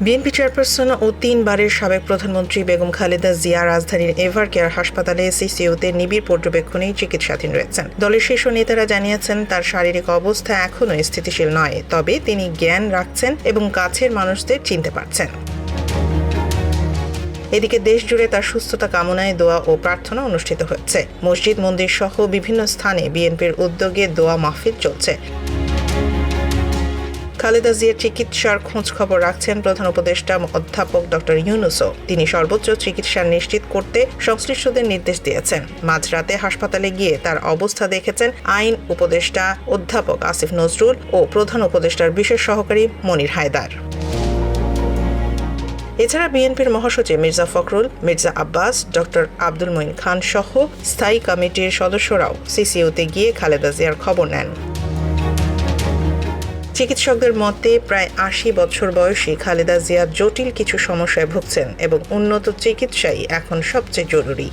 BNP chairperson ও 3 বারের সাবেক প্রধানমন্ত্রী বেগম খালেদা জিয়া রাজধানীর এভার কেয়ার হাসপাতালে সিসিইউতে নিবিড় পর্যবেক্ষণেই চিকিৎসাধীন রয়েছেন। দলের শীর্ষ নেতারা জানিয়েছেন তার শারীরিক অবস্থা এখনও স্থিতিশীল নয়, তবে তিনি জ্ঞান রাখছেন এবং কাছের মানুষদের চিনতে পারছেন। এদিকে দেশ জুড়ে তার সুস্থতা কামনায় দোয়া ও প্রার্থনা অনুষ্ঠিত হচ্ছে। মসজিদ, মন্দির সহ বিভিন্ন স্থানে বিএনপির উদ্যোগে দোয়া মাহফিল চলছে। খালেদা জিয়ার চিকিৎসার খোঁজ খবর রাখছেন প্রধান উপদেষ্টা অধ্যাপক ডক্টর ইউনূসও। তিনি সর্বোচ্চ চিকিৎসা নিশ্চিত করতে সংশ্লিষ্টদের নির্দেশ দিয়েছেন। মাঝরাতে হাসপাতালে গিয়ে তার অবস্থা দেখেছেন আইন উপদেষ্টা অধ্যাপক আসিফ নজরুল ও প্রধান উপদেষ্টার বিশেষ সহকারী মনির হায়দার। এছাড়া বিএনপির মহাসচিব মির্জা ফখরুল, মির্জা আব্বাস, ডক্টর আব্দুল মঈন খান সহ স্থায়ী কমিটির সদস্যরাও সিসিইউতে গিয়ে খালেদা জিয়ার খবর নেন। চিকিৎসকদের মতে প্রায় ৮০ বছর বয়সী খালেদা জিয়া জটিল কিছু সমস্যায় ভুগছেন এবং উন্নত চিকিৎসাই এখন সবচেয়ে জরুরি।